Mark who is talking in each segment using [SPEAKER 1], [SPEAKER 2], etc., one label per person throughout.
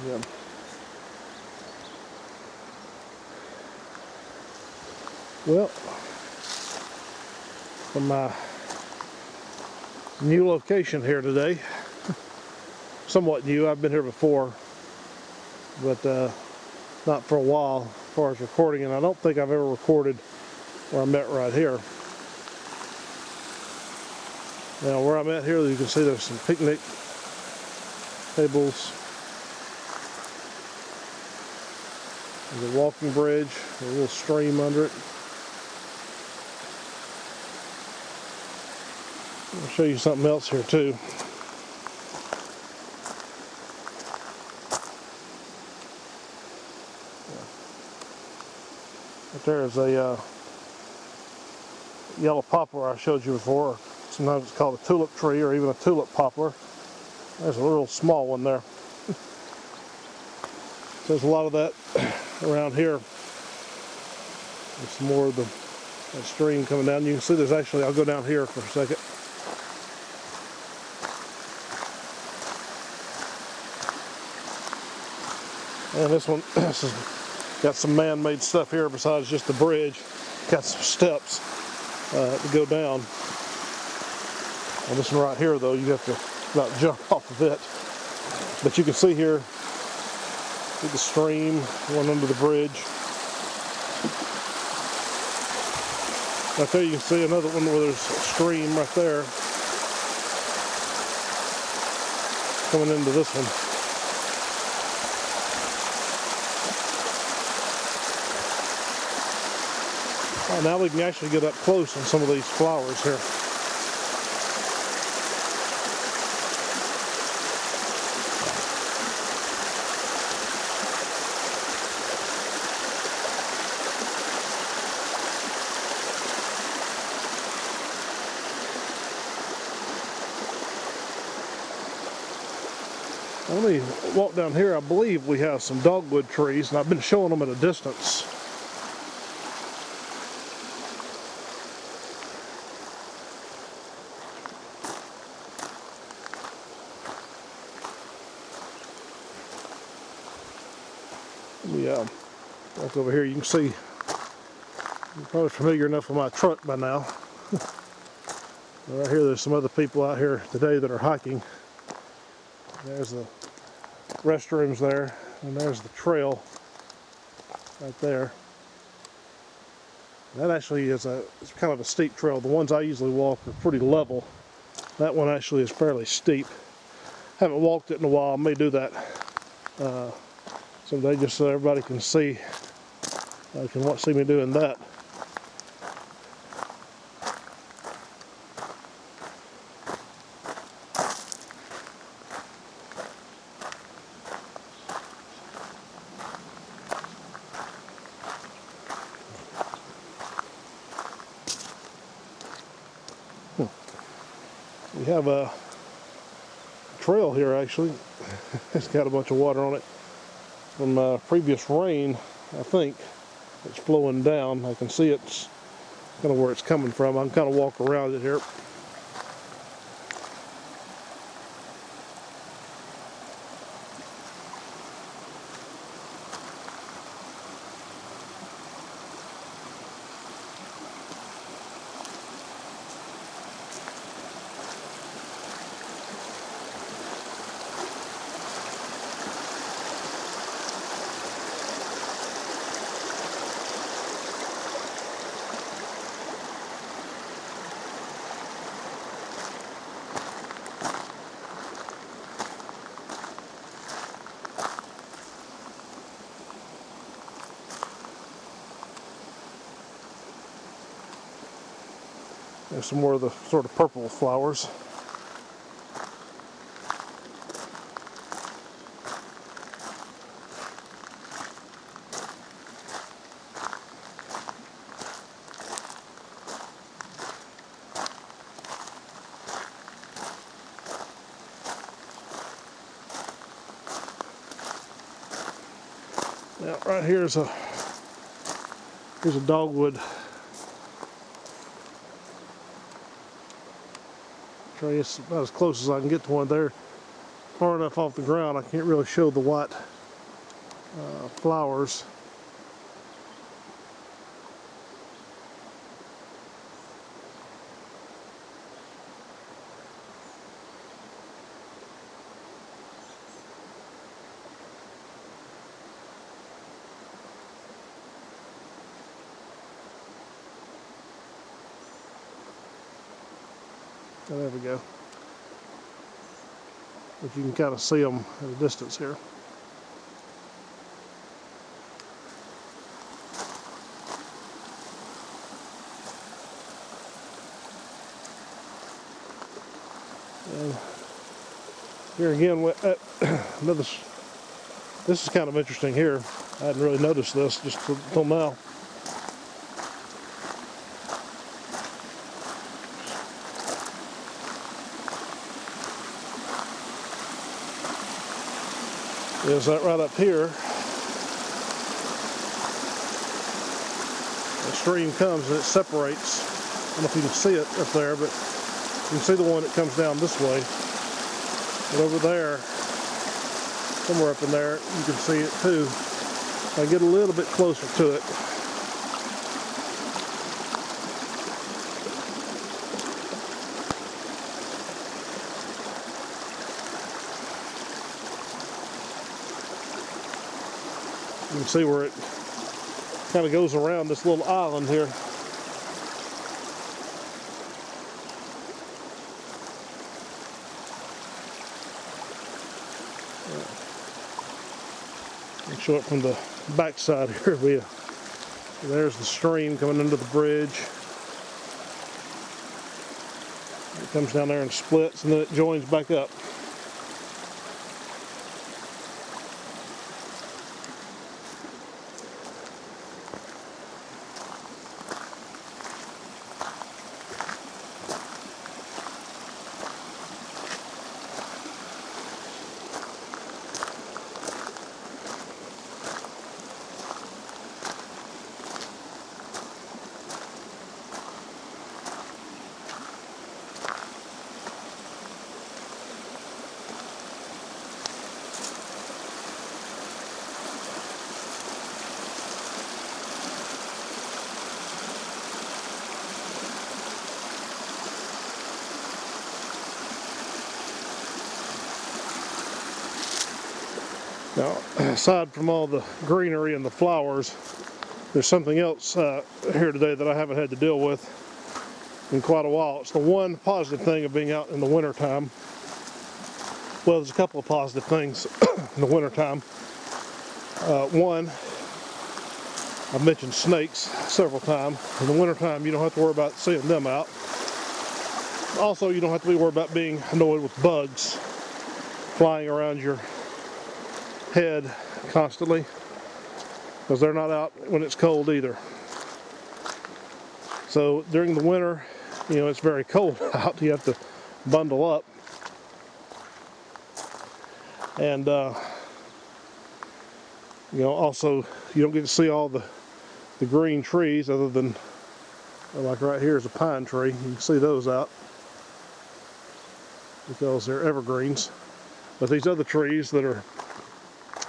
[SPEAKER 1] Yeah. Well, from my new location here today, somewhat new. I've been here before, but not for a while as far as recording, and I don't think I've ever recorded where I'm at right here. Now where I'm at here, you can see there's some picnic tables. There's a walking bridge, a little stream under it. I'll show you something else here too. Right there is a yellow poplar I showed you before. Sometimes it's called a tulip tree or even a tulip poplar. There's a little small one there. So there's a lot of that around here. There's some more of that stream coming down. You can see there's actually, I'll go down here for a second. And this one this has got some man-made stuff here besides just the bridge. Got some steps to go down. On this one right here though, you have to about jump off of it. But you can see here, see the stream going under the bridge. Right there you can see another one where there's a stream right there coming into this one. Oh, now we can actually get up close on some of these flowers here. Let me walk down here. I believe we have some dogwood trees, and I've been showing them at a distance. Let me walk over here. You can see, you're probably familiar enough with my truck by now. Right here, there's some other people out here today that are hiking. There's the restrooms there, and there's the trail right there. That actually is it's kind of a steep trail. The ones I usually walk are pretty level. That one actually is fairly steep. Haven't walked it in a while. I may do that someday just so everybody can see. See me doing that. We have a trail here actually. It's got a bunch of water on it from previous rain, I think. It's flowing down. I can see it's kind of where it's coming from. I can kind of walk around it here. There's some more of the sort of purple flowers. Now right here's a dogwood tree. It's about as close as I can get to one there. Far enough off the ground I can't really show the white flowers. Oh, there we go. But you can kind of see them at a distance here. And here again, this is kind of interesting here. I hadn't really noticed this just until now. Is that right up here? The stream comes and it separates. I don't know if you can see it up there, but you can see the one that comes down this way. But over there, somewhere up in there, you can see it too. If I get a little bit closer to it. You can see where it kind of goes around this little island here. I'll show it from the back side here. There's the stream coming into the bridge. It comes down there and splits, and then it joins back up. Now, aside from all the greenery and the flowers, there's something else here today that I haven't had to deal with in quite a while. It's the one positive thing of being out in the wintertime. Well, there's a couple of positive things in the wintertime. One, I've mentioned snakes several times. In the wintertime, you don't have to worry about seeing them out. Also, you don't have to be worried about being annoyed with bugs flying around your head constantly, because they're not out when it's cold either. So during the winter, it's very cold out. You have to bundle up, and also you don't get to see all the green trees, other than like right here is a pine tree. You can see those out because they're evergreens. But these other trees that are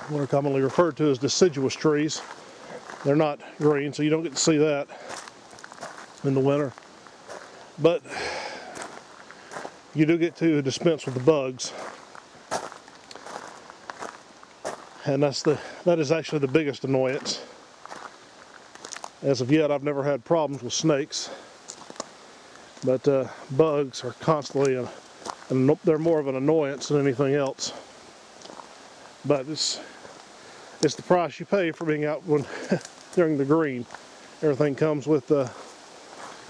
[SPEAKER 1] what are commonly referred to as deciduous trees, they're not green, so you don't get to see that in the winter. But you do get to dispense with the bugs, and that is actually the biggest annoyance. As of yet, I've never had problems with snakes, but bugs are constantly they're more of an annoyance than anything else. But it's the price you pay for being out during the green. Everything comes with the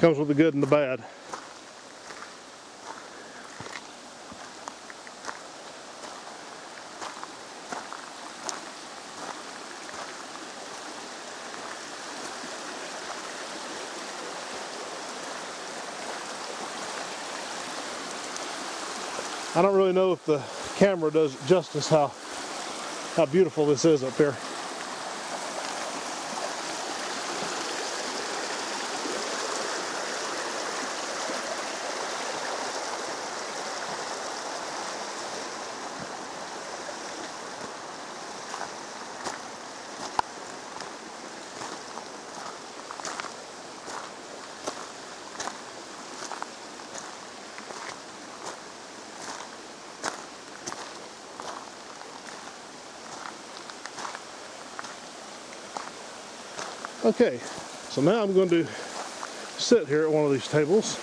[SPEAKER 1] good and the bad. I don't really know if the camera does justice how beautiful this is up here. Okay, so now I'm going to sit here at one of these tables.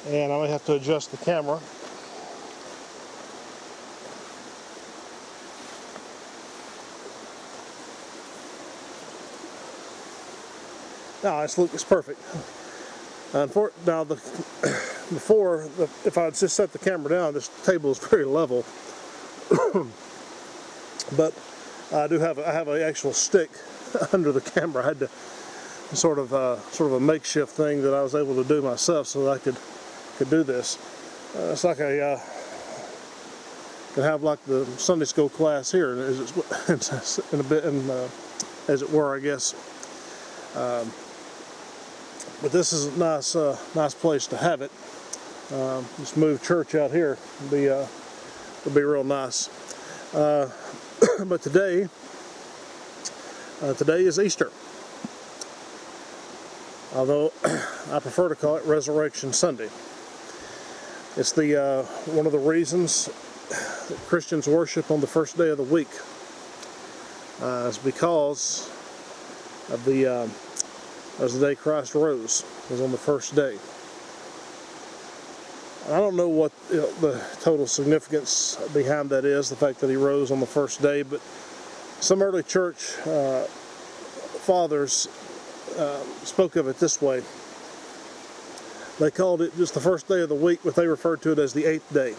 [SPEAKER 1] And I may have to adjust the camera. No, it's perfect. Now, if I had just set the camera down, this table is very level. But I have an actual stick under the camera. I had to sort of a makeshift thing that I was able to do myself so that I could do this. It's like I can have like the Sunday school class here, in a bit, as it were, I guess. But this is a nice place to have it. Just move church out here. It'll be real nice. But today is Easter. Although I prefer to call it Resurrection Sunday. It's one of the reasons that Christians worship on the first day of the week. It's because of the day Christ rose, was on the first day. I don't know what the total significance behind that is, the fact that he rose on the first day, but some early church fathers spoke of it this way. They called it just the first day of the week, but they referred to it as the 8th day.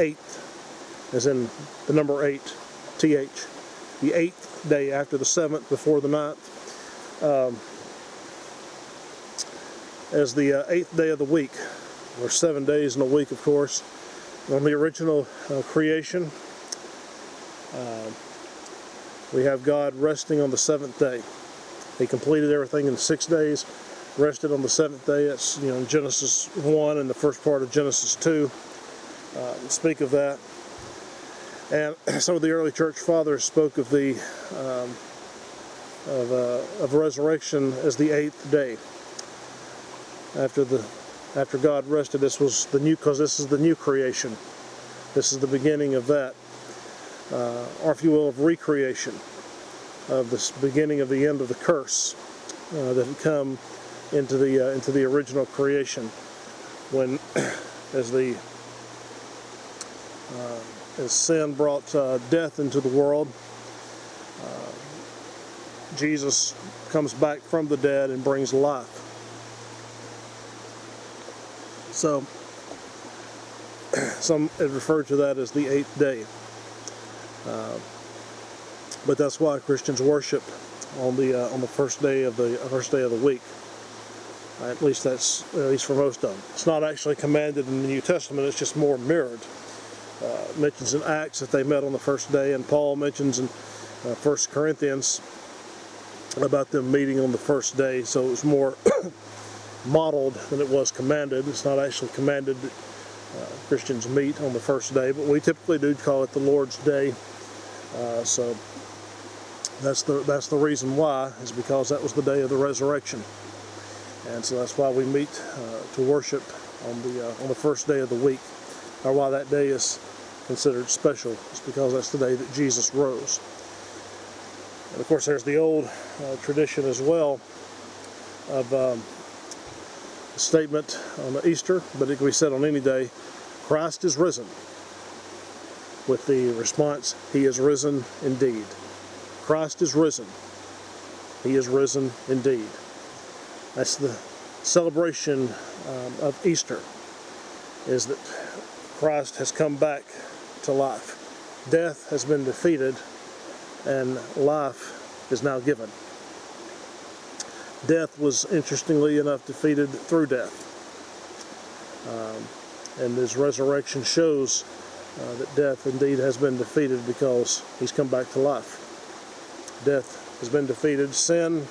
[SPEAKER 1] 8th, as in the number 8, TH. The 8th day after the 7th, before the 9th. As the 8th day of the week. There are 7 days in a week, of course. On the original creation, we have God resting on the 7th day. He completed everything in 6 days, rested on the 7th day. That's in Genesis 1 and the first part of Genesis 2 speak of that. And some of the early church fathers spoke of the of resurrection as the 8th day. After God rested, this was the new, because this is the new creation. This is the beginning of that, or if you will, of recreation, of this beginning of the end of the curse that had come into the original creation, when as sin brought death into the world, Jesus comes back from the dead and brings life. So some have referred to that as the 8th day, but that's why Christians worship on the first day of the week. At least for most of them. It's not actually commanded in the New Testament. It's just more mirrored. It mentions in Acts that they met on the first day, and Paul mentions in 1 Corinthians about them meeting on the first day. So it was more modeled than it was commanded. It's not actually commanded that Christians meet on the first day, but we typically do call it the Lord's Day. So that's the reason why, is because that was the day of the resurrection, and so that's why we meet to worship on the first day of the week, or why that day is considered special. It's because that's the day that Jesus rose. And of course, there's the old tradition as well of a statement on Easter, but it can be said on any day: Christ is risen, with the response, He is risen indeed. Christ is risen. He is risen indeed. That's the celebration of Easter, is that Christ has come back to life. Death has been defeated, and life is now given. Death was, interestingly enough, defeated through death. And His resurrection shows that death indeed has been defeated, because He's come back to life. Death has been defeated, sin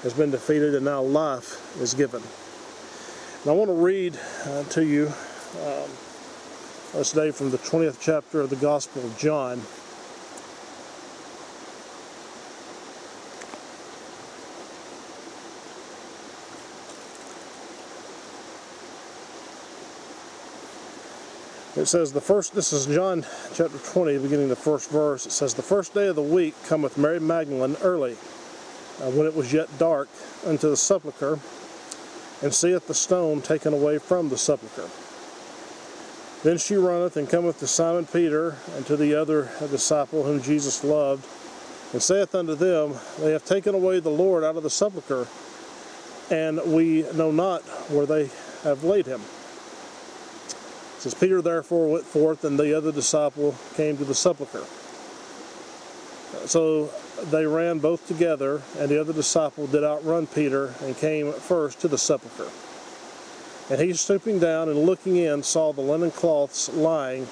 [SPEAKER 1] has been defeated, and now life is given. And I want to read to you today from the 20th chapter of the Gospel of John. It says this is John chapter 20, beginning the first verse. It says, "The first day of the week cometh Mary Magdalene early, when it was yet dark, unto the sepulchre, and seeth the stone taken away from the sepulchre. Then she runneth and cometh to Simon Peter and to the other disciple whom Jesus loved, and saith unto them, They have taken away the Lord out of the sepulchre, and we know not where they have laid him. It says, Peter therefore went forth, and the other disciple came to the sepulchre. So they ran both together, and the other disciple did outrun Peter, and came first to the sepulchre. And he, stooping down and looking in, saw the linen cloths lying,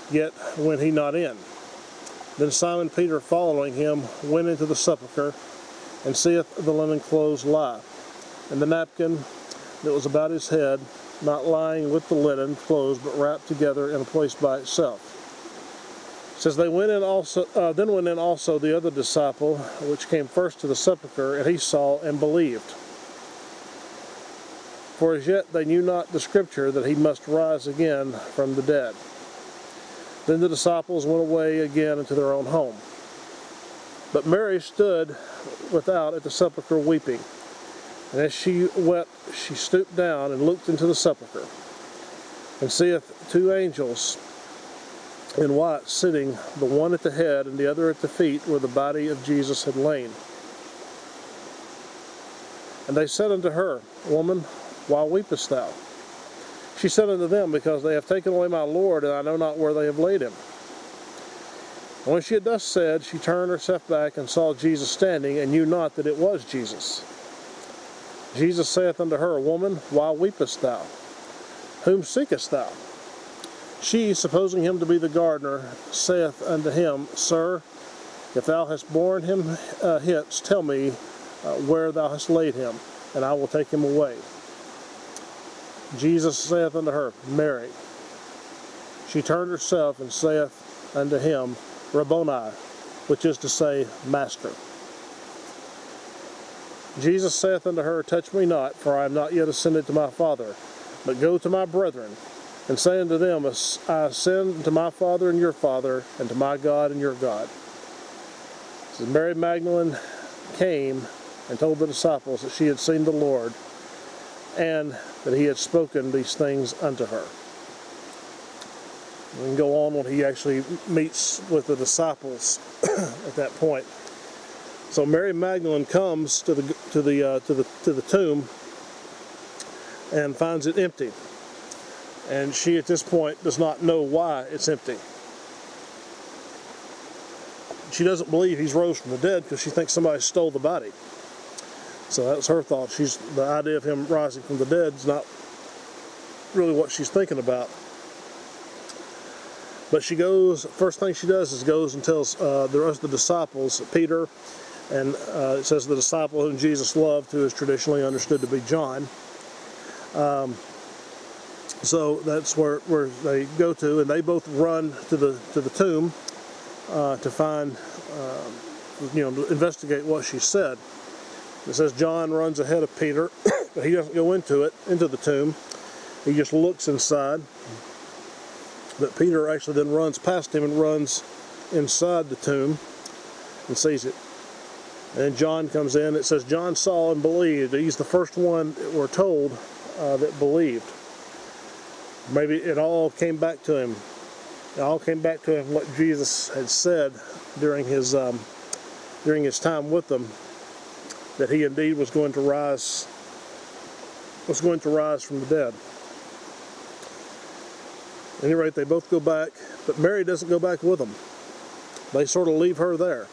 [SPEAKER 1] yet went he not in. Then Simon Peter, following him, went into the sepulchre, and seeth the linen clothes lie, and the napkin that was about his head, not lying with the linen clothes, but wrapped together in a place by itself. It says, then went in also the other disciple, which came first to the sepulchre, and he saw and believed. For as yet they knew not the scripture, that he must rise again from the dead. Then the disciples went away again into their own home. But Mary stood without at the sepulchre weeping. And as she wept, she stooped down and looked into the sepulchre, and seeth two angels in white sitting, the one at the head and the other at the feet, where the body of Jesus had lain. And they said unto her, Woman, why weepest thou? She said unto them, Because they have taken away my Lord, and I know not where they have laid him. And when she had thus said, she turned herself back, and saw Jesus standing, and knew not that it was Jesus. Jesus saith unto her, Woman, why weepest thou? Whom seekest thou? She, supposing him to be the gardener, saith unto him, Sir, if thou hast borne him hence, tell me where thou hast laid him, and I will take him away. Jesus saith unto her, Mary. She turned herself and saith unto him, Rabboni, which is to say, Master. Jesus saith unto her, Touch me not, for I am not yet ascended to my Father, but go to my brethren, and say unto them, I ascend to my Father and your Father, and to my God and your God. So Mary Magdalene came and told the disciples that she had seen the Lord, and that he had spoken these things unto her. We can go on when he actually meets with the disciples at that point. So Mary Magdalene comes to the tomb and finds it empty. And she at this point does not know why it's empty. She doesn't believe he's rose from the dead because she thinks somebody stole the body. So that was her thought. The idea of him rising from the dead is not really what she's thinking about. But she goes, first thing she does is goes and tells the rest of the disciples, Peter, and it says the disciple whom Jesus loved, who is traditionally understood to be John. So that's where they go to, and they both run to the tomb to find, to investigate what she said. It says John runs ahead of Peter, but he doesn't go into the tomb. He just looks inside. But Peter actually then runs past him and runs inside the tomb and sees it. And then John comes in. It says John saw and believed. He's the first one, we're told, that believed. Maybe it all came back to him. It all came back to him what Jesus had said during his time with them, that he indeed was going to rise from the dead. At any rate, they both go back, but Mary doesn't go back with them. They sort of leave her there.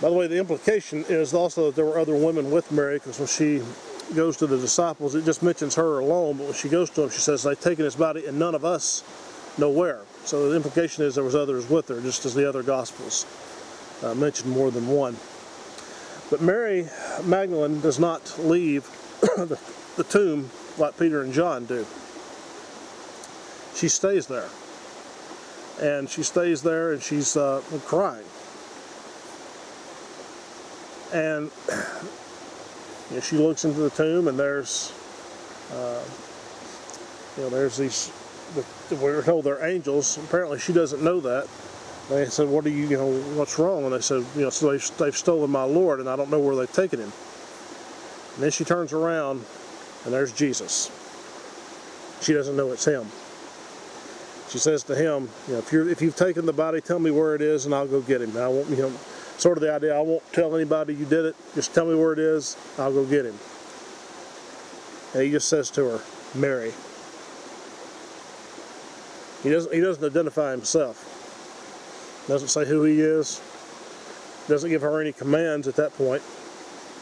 [SPEAKER 1] By the way, the implication is also that there were other women with Mary, because when she goes to the disciples, it just mentions her alone, but when she goes to them, she says, They've taken his body, and none of us know where. So the implication is there was others with her, just as the other Gospels mention more than one. But Mary Magdalene does not leave the tomb like Peter and John do. She stays there. And she stays there, and she's crying. And she looks into the tomb, and there's these we were told they're angels. Apparently she doesn't know that. They said, what are you, what's wrong? And they said, so they've stolen my Lord, and I don't know where they've taken him. And then she turns around, and there's Jesus. She doesn't know it's him. She says to him, if you've taken the body, tell me where it is, and I'll go get him. And I won't, sort of the idea, I won't tell anybody you did it. Just tell me where it is, I'll go get him. And he just says to her, Mary. He doesn't identify himself. Doesn't say who he is. Doesn't give her any commands at that point.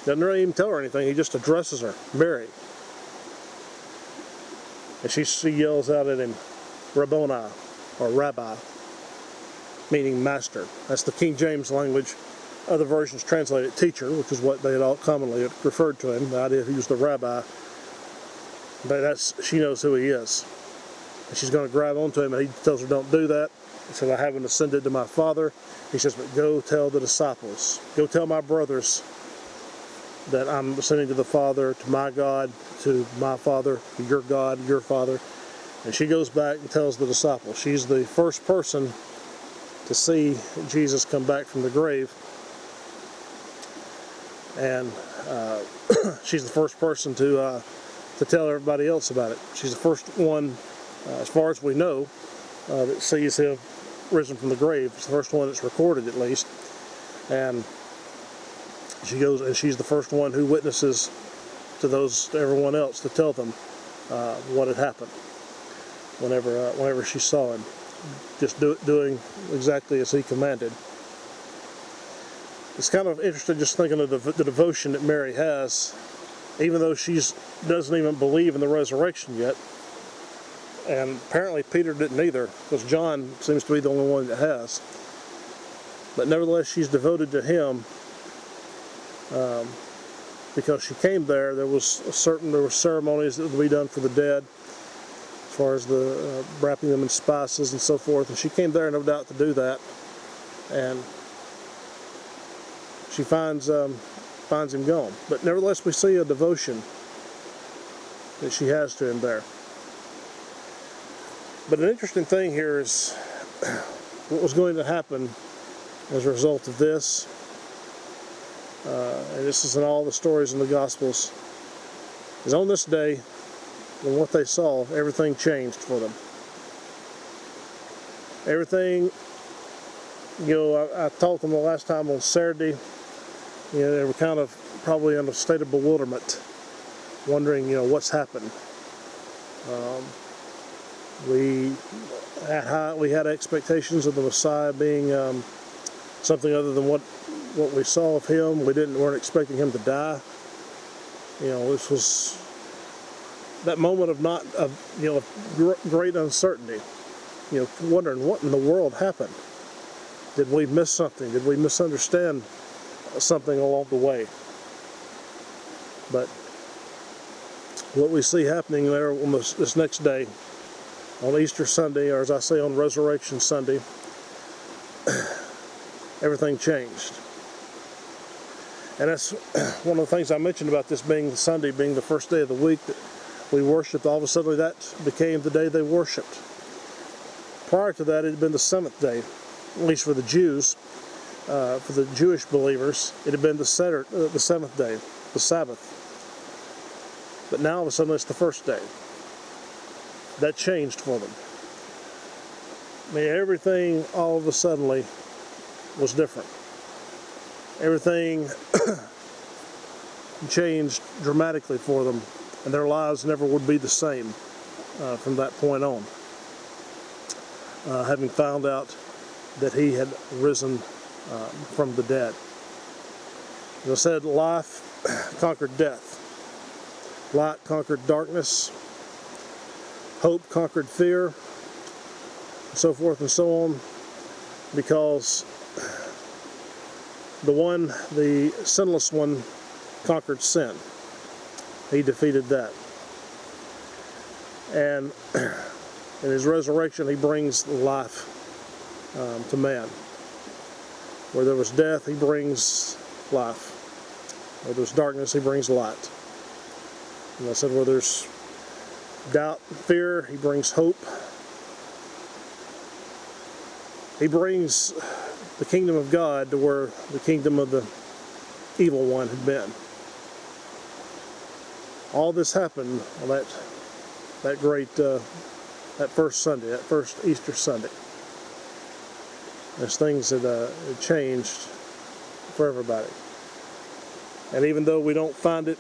[SPEAKER 1] Doesn't really even tell her anything. He just addresses her, Mary. And she yells out at him, Rabboni, or Rabbi, meaning master. That's the King James language. Other versions translate it teacher, which is what they had all commonly referred to him. The idea he was the rabbi. But she knows who he is. And she's going to grab onto him, and he tells her, don't do that. He said, I haven't ascended to my Father. He says, but go tell the disciples. Go tell my brothers that I'm ascending to the Father, to my God, to my Father, to your God, your Father. And she goes back and tells the disciples. She's the first person to see Jesus come back from the grave. And she's the first person to tell everybody else about it. She's the first one, as far as we know, that sees him risen from the grave. It's the first one that's recorded, at least. And she goes, and she's the first one who witnesses to everyone else, to tell them what had happened whenever she saw him, just doing exactly as he commanded. It's kind of interesting just thinking of the devotion that Mary has, even though she doesn't even believe in the resurrection yet. And apparently Peter didn't either, because John seems to be the only one that has. But nevertheless, she's devoted to him because she came there. There were ceremonies that would be done for the dead, as far as the wrapping them in spices and so forth. And she came there, no doubt, to do that. And she finds him gone. But nevertheless, we see a devotion that she has to him there. But an interesting thing here is what was going to happen as a result of this. And this is in all the stories in the Gospels. Is on this day, when what they saw, everything changed for them. Everything, I taught them the last time on Saturday. They were kind of probably in a state of bewilderment, wondering, what's happened. We had expectations of the Messiah being something other than what we saw of him. We weren't expecting him to die. This was that moment of great uncertainty. Wondering what in the world happened. Did we miss something? Did we misunderstand something along the way? But what we see happening there on this next day, on Easter Sunday, or as I say, on Resurrection Sunday, everything changed. And that's one of the things I mentioned about this being Sunday, being the first day of the week that we worshiped. All of a sudden that became the day they worshiped. Prior to that, it had been the seventh day, at least for the Jews, for the Jewish believers. It had been the seventh day, the Sabbath. But now all of a sudden it's the first day. That changed for them. Everything all of a sudden was different. Everything changed dramatically for them, and their lives never would be the same from that point on. Having found out that he had risen from the dead. As I said, life conquered death. Light conquered darkness. Hope conquered fear. And so forth and so on. Because the sinless one conquered sin. He defeated that. And in his resurrection, he brings life to man. Where there was death, he brings life. Where there's darkness, he brings light. And I said, where there's doubt and fear, he brings hope. He brings the kingdom of God to where the kingdom of the evil one had been. All this happened on that great that first Sunday, that first Easter Sunday. There's things that had changed for everybody. And even though we don't find it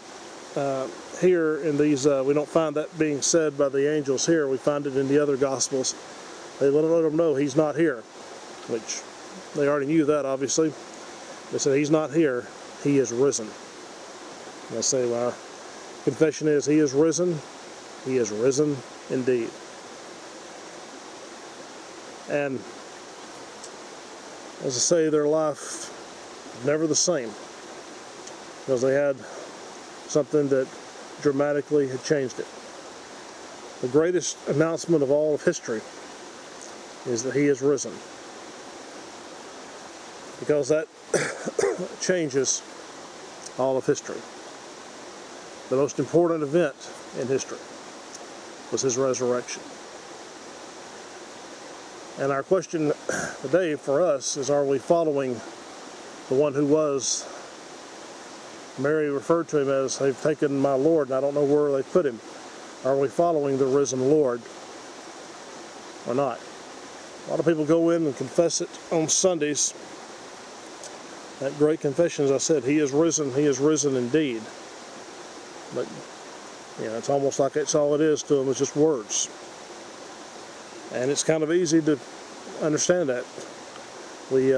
[SPEAKER 1] here in these, we don't find that being said by the angels here, we find it in the other Gospels. They let them know He's not here, which they already knew that, obviously. They said He's not here, He is risen. And I say, well, our confession is He is risen indeed. And as I say, their life never the same, because they had something that dramatically had changed it. The greatest announcement of all of history is that He is risen, because that changes all of history. The most important event in history was His resurrection. And our question today for us is, are we following the one who was? Mary referred to Him as, they've taken my Lord, and I don't know where they've put Him. Are we following the risen Lord or not? A lot of people go in and confess it on Sundays. That great confession, as I said, He is risen indeed. But, it's almost like that's all it is to them, it's just words. And it's kind of easy to understand that. We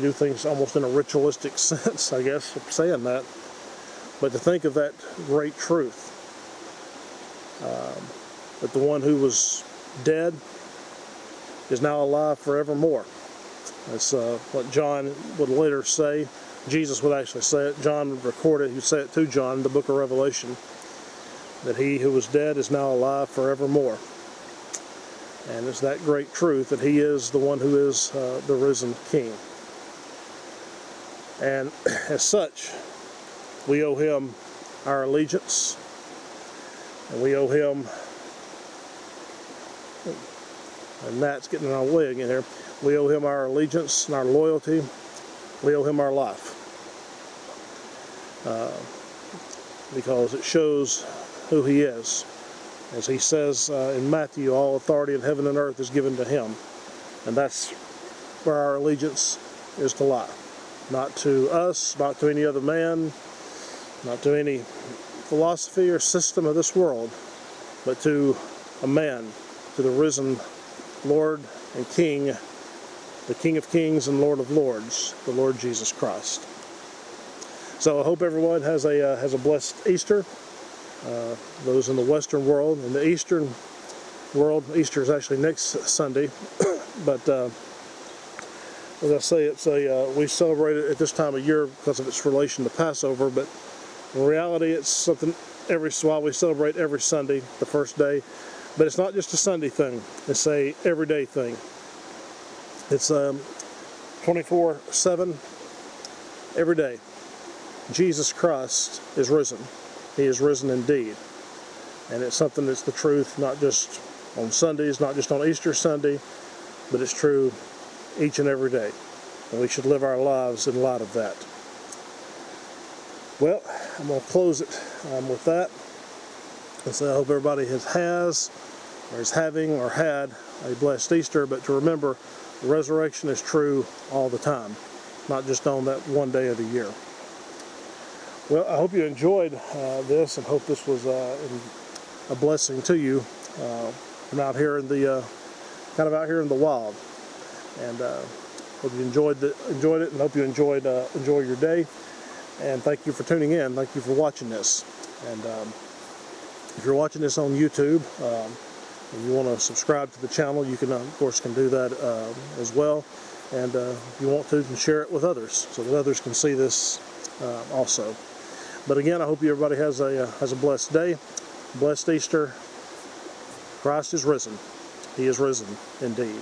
[SPEAKER 1] do things almost in a ritualistic sense, I guess, of saying that. But to think of that great truth, that the one who was dead is now alive forevermore. That's what John would later say. Jesus would actually say it. John would record it. He'd say it to John in the book of Revelation, that He who was dead is now alive forevermore. And it's that great truth that He is the one who is the risen King. And as such, we owe Him our allegiance, and we owe Him, and that's getting in our way again here, we owe Him our allegiance and our loyalty. We owe Him our life, because it shows who He is. As He says in Matthew, all authority in heaven and earth is given to Him. And that's where our allegiance is to lie. Not to us, not to any other man, not to any philosophy or system of this world, but to a man, to the risen Lord and King, the King of Kings and Lord of Lords, the Lord Jesus Christ. So I hope everyone has a blessed Easter. Those in the Western world. In the Eastern world, Easter is actually next Sunday. But as I say, we celebrate it at this time of year because of its relation to Passover. But in reality, it's something every while we celebrate every Sunday, the first day. But it's not just a Sunday thing. It's a everyday thing. It's 24/7, every day. Jesus Christ is risen. He is risen indeed. And it's something that's the truth, not just on Sundays, not just on Easter Sunday, but it's true each and every day. And we should live our lives in light of that. Well, I'm going to close it with that. And so I hope everybody has or is having or had a blessed Easter. But to remember, the resurrection is true all the time, not just on that one day of the year. Well, I hope you enjoyed this, and hope this was a blessing to you. I'm out here in the kind of out here in the wild, and hope you enjoyed it, and hope you enjoy your day. And thank you for tuning in. Thank you for watching this. And if you're watching this on YouTube, and you want to subscribe to the channel, you can of course do that as well. And if you want to, you can share it with others so that others can see this also. But again, I hope everybody has a blessed day, blessed Easter. Christ is risen. He is risen indeed.